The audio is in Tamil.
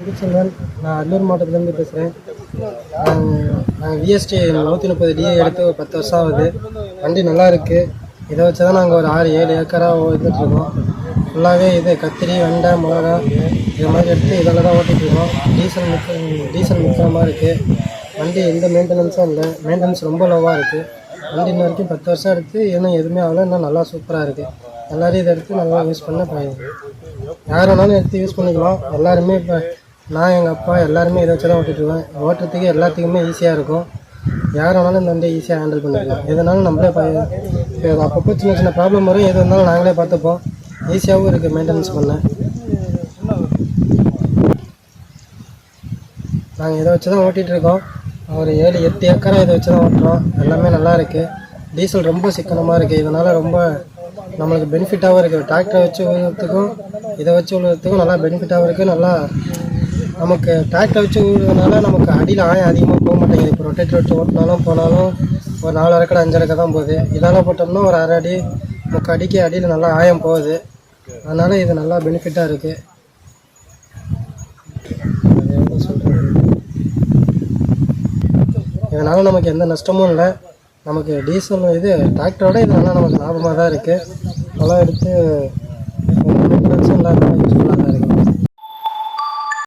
மதுச்சந்திரன். நான் அரியலூர் மாவட்டத்துலேருந்து பேசுகிறேன். நாங்கள் விஎஸ்டி 130 டிஏ எடுத்து ஒரு 10 வருஷம் ஆகுது. வண்டி நல்லா இருக்குது. இதை வச்சு தான் நாங்கள் ஒரு 6-7 ஏக்கராக ஓட்டிகிட்ருக்கோம். ஃபுல்லாகவே இது கத்திரி, வெண்டை, மிளகா இது மாதிரி எடுத்து இதில் தான் ஓட்டிகிட்ருக்கோம். டீசல் மிச்சமாக இருக்குது. வண்டி எந்த மெயின்டெனன்ஸும் இல்லை. மெயின்டெனன்ஸ் ரொம்ப லோவாக இருக்குது. வண்டி இன்ன வரைக்கும் 10 வருஷம் எடுத்து இன்னும் எதுவுமே ஆகலை. இன்னும் நல்லா சூப்பராக இருக்குது. எல்லோரும் இதை எடுத்து நல்லா யூஸ் பண்ண யார் வேணாலும் எடுத்து யூஸ் பண்ணிக்கலாம். எல்லாருமே இப்போ நான் எங்கள் அப்பா எல்லாருமே இதை வச்சு தான் ஓட்டிகிட்ருக்கோம். ஓட்டுறதுக்கு எல்லாத்துக்குமே ஈஸியாக இருக்கும். யார் வேணாலும் இந்த வண்டியை ஈஸியாக ஹேண்டில் பண்ணிக்கலாம். எதுனாலும் நம்மளே இப்போ அப்பப்போ சின்ன சின்ன ப்ராப்ளம் வரும். எது இருந்தாலும் நாங்களே பார்த்துப்போம். ஈஸியாகவும் இருக்குது மெயின்டெனன்ஸ் பண்ண. நாங்கள் இதை வச்சு தான் ஓட்டிகிட்ருக்கோம். ஒரு 7-8 ஏக்கராக இதை வச்சு தான் ஓட்டுறோம். எல்லாமே நல்லா இருக்குது. டீசல் ரொம்ப சிக்கனமாக இருக்குது. இதனால் ரொம்ப நம்மளுக்கு பெனிஃபிட்டாகவும் இருக்குது. டிராக்டரை வச்சு உழுறதுக்கும் இதை வச்சு உழுறதுக்கும் நல்லா பெனிஃபிட்டாகவும் இருக்குது. நல்லா நமக்கு டிராக்டரை வச்சு உழுறதுனால நமக்கு அடியில் ஆயம் அதிகமாக போக மாட்டேங்குது. இப்போ ரொட்டேட்டர் வச்சு ஓட்டினாலும் போனாலும் ஒரு 4 அரைக்கடை 5 அரைக்கை தான் போகுது. இதெல்லாம் போட்டோம்னா ஒரு 1/2 அடி 3/4 அடிக்கு அடியில் நல்லா ஆயம் போகுது. அதனால் இது நல்லா பெனிஃபிட்டாக இருக்குது. இதனால் நமக்கு எந்த நஷ்டமும் இல்லை. நமக்கு டீசல் இது டிராக்டரோட இதனால நமக்கு லாபமாக தான் இருக்குது. அதெல்லாம் எடுத்து மெயின்டெனன்ஸும் இல்லாமல் யூஸ்ஃபுல்லாக